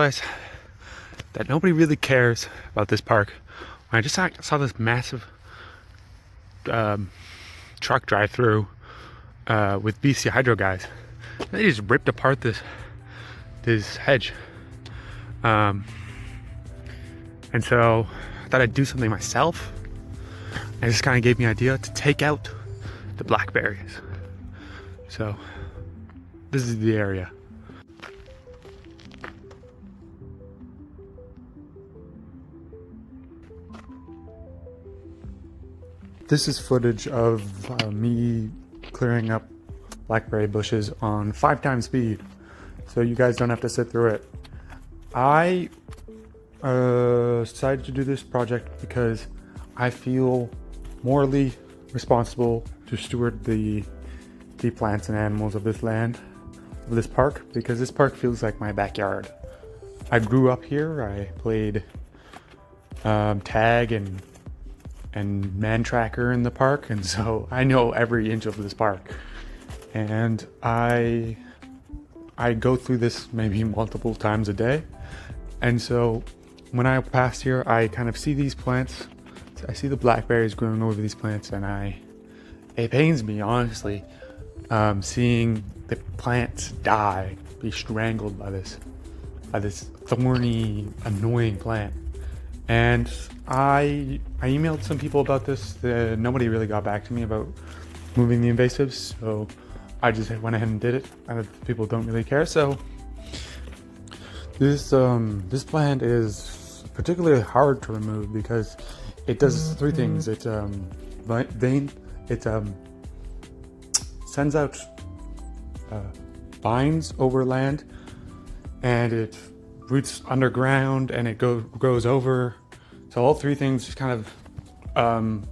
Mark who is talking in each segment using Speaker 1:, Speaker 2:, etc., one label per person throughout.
Speaker 1: realized that nobody really cares about this park. When I just saw this massive truck drive through with BC Hydro guys. They just ripped apart this hedge. And so I thought I'd do something myself. And it just kind of gave me an idea to take out the blackberries. So this is the area. This is footage of me clearing up blackberry bushes on 5 times speed, so you guys don't have to sit through it. I decided to do this project because I feel morally responsible to steward the plants and animals of this land, of this park, because this park feels like my backyard. I grew up here. I played tag and man tracker in the park, and so I know every inch of this park. And I go through this maybe multiple times a day, and so when I pass here, I kind of see these plants. I see the blackberries growing over these plants, and it pains me, honestly, seeing the plants die, be strangled by this thorny, annoying plant. And I emailed some people about this. Nobody really got back to me about moving the invasives, so I just went ahead and did it. People don't really care. So this plant is particularly hard to remove because it does 3 things. It sends out vines over land, and it roots underground, and it grows over. So all 3 things just kind of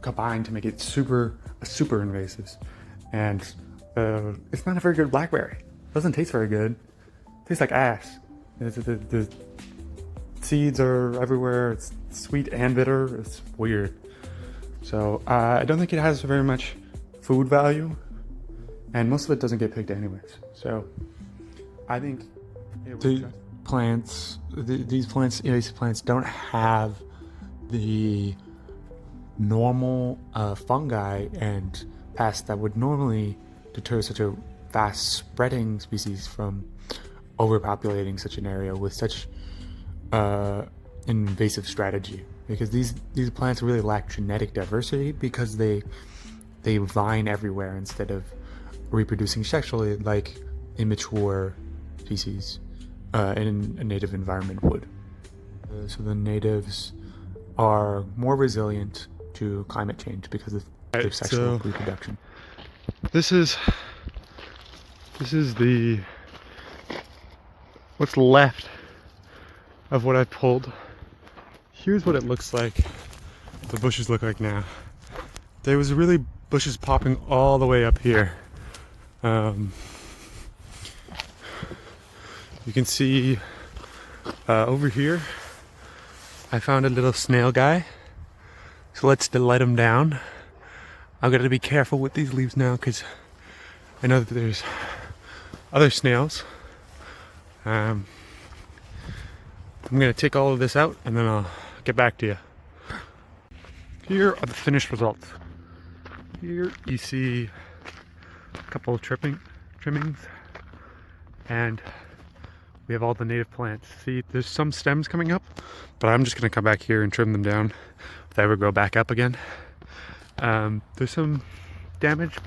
Speaker 1: combine to make it super invasives. And it's not a very good blackberry. It doesn't taste very good. It tastes like ass. The seeds are everywhere. It's sweet and bitter. It's weird. So I don't think it has very much food value, and most of it doesn't get picked anyways. So I think these invasive plants don't have the normal fungi and pests that would normally deter such a fast spreading species from overpopulating such an area with such invasive strategy, because these plants really lack genetic diversity because they vine everywhere instead of reproducing sexually like immature species in a native environment would. So the natives are more resilient to climate change because of their sexual reproduction. This is the what's left of what I pulled. Here's what it looks like. The bushes look like now. There was really bushes popping all the way up here. You can see over here I found a little snail guy, so let's let him down. I've got to be careful with these leaves now because I know that there's other snails. I'm gonna take all of this out and then I'll get back to you. Here are the finished results. Here you see a couple of trimmings, and we have all the native plants. See, there's some stems coming up, but I'm just gonna come back here and trim them down if they ever grow back up again. There's some damage,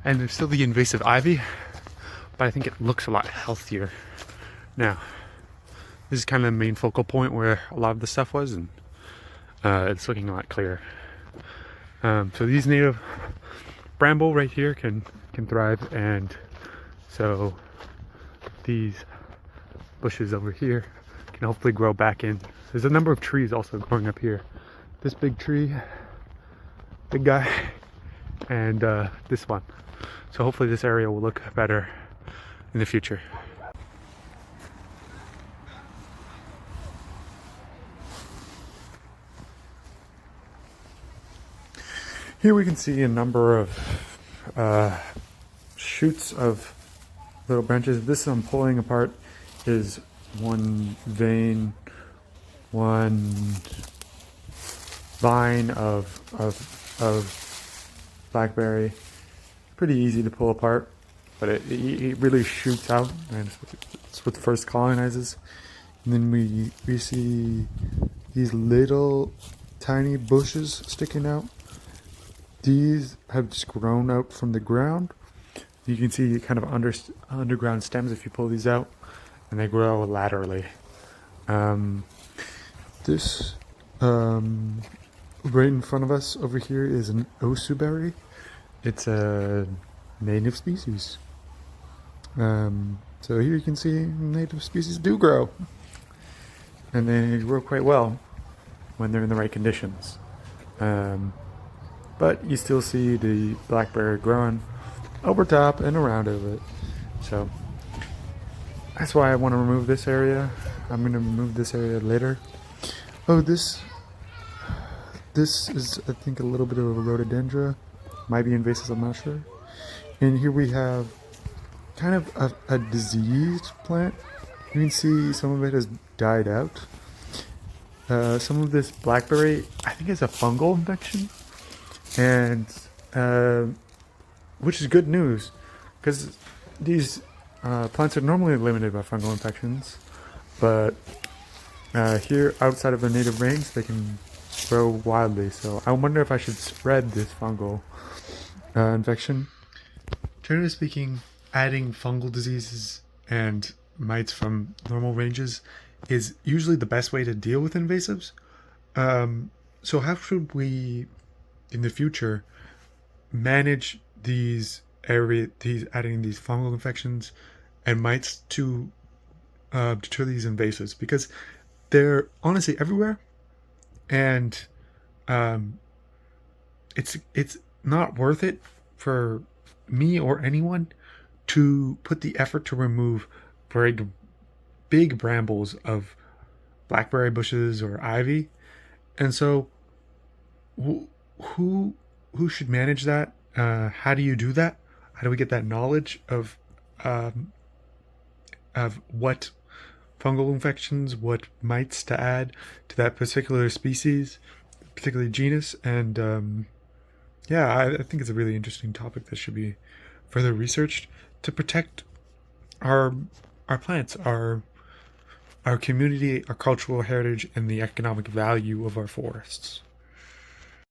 Speaker 1: and there's still the invasive ivy, but I think it looks a lot healthier now. This is kind of the main focal point where a lot of the stuff was, and it's looking a lot clearer. So these native bramble right here can thrive, and so these bushes over here can hopefully grow back in. There's a number of trees also growing up here. This big tree, big guy, and this one. So hopefully this area will look better in the future. Here we can see a number of shoots of little branches. This I'm pulling apart is one vein, one vine of blackberry. Pretty easy to pull apart, but it really shoots out, and it's what first colonizes. And then we see these little tiny bushes sticking out. These have just grown out from the ground. You can see kind of underground stems if you pull these out, and they grow laterally. This right in front of us over here is an osuberry. It's a native species. So here you can see native species do grow, and they grow quite well when they're in the right conditions. But you still see the blackberry growing over top and around of it. So that's why I want to remove this area. I'm going to remove this area later. Oh, this is, I think, a little bit of a rhododendron. Might be invasives, I'm not sure. And here we have kind of a diseased plant. You can see some of it has died out. Some of this blackberry, I think, is a fungal infection, and which is good news, because these plants are normally limited by fungal infections, but here outside of their native range, they can grow wildly. So I wonder if I should spread this fungal infection. Generally speaking, adding fungal diseases and mites from normal ranges is usually the best way to deal with invasives. So how should we, in the future, manage adding these fungal infections and mites to deter these invasives? Because they're honestly everywhere, and it's not worth it for me or anyone to put the effort to remove big brambles of blackberry bushes or ivy. And so who should manage that? How do you do that? How do we get that knowledge of what fungal infections, what mites to add to that particular species, particularly genus? And yeah, I think it's a really interesting topic that should be further researched to protect our plants, our community, our cultural heritage, and the economic value of our forests.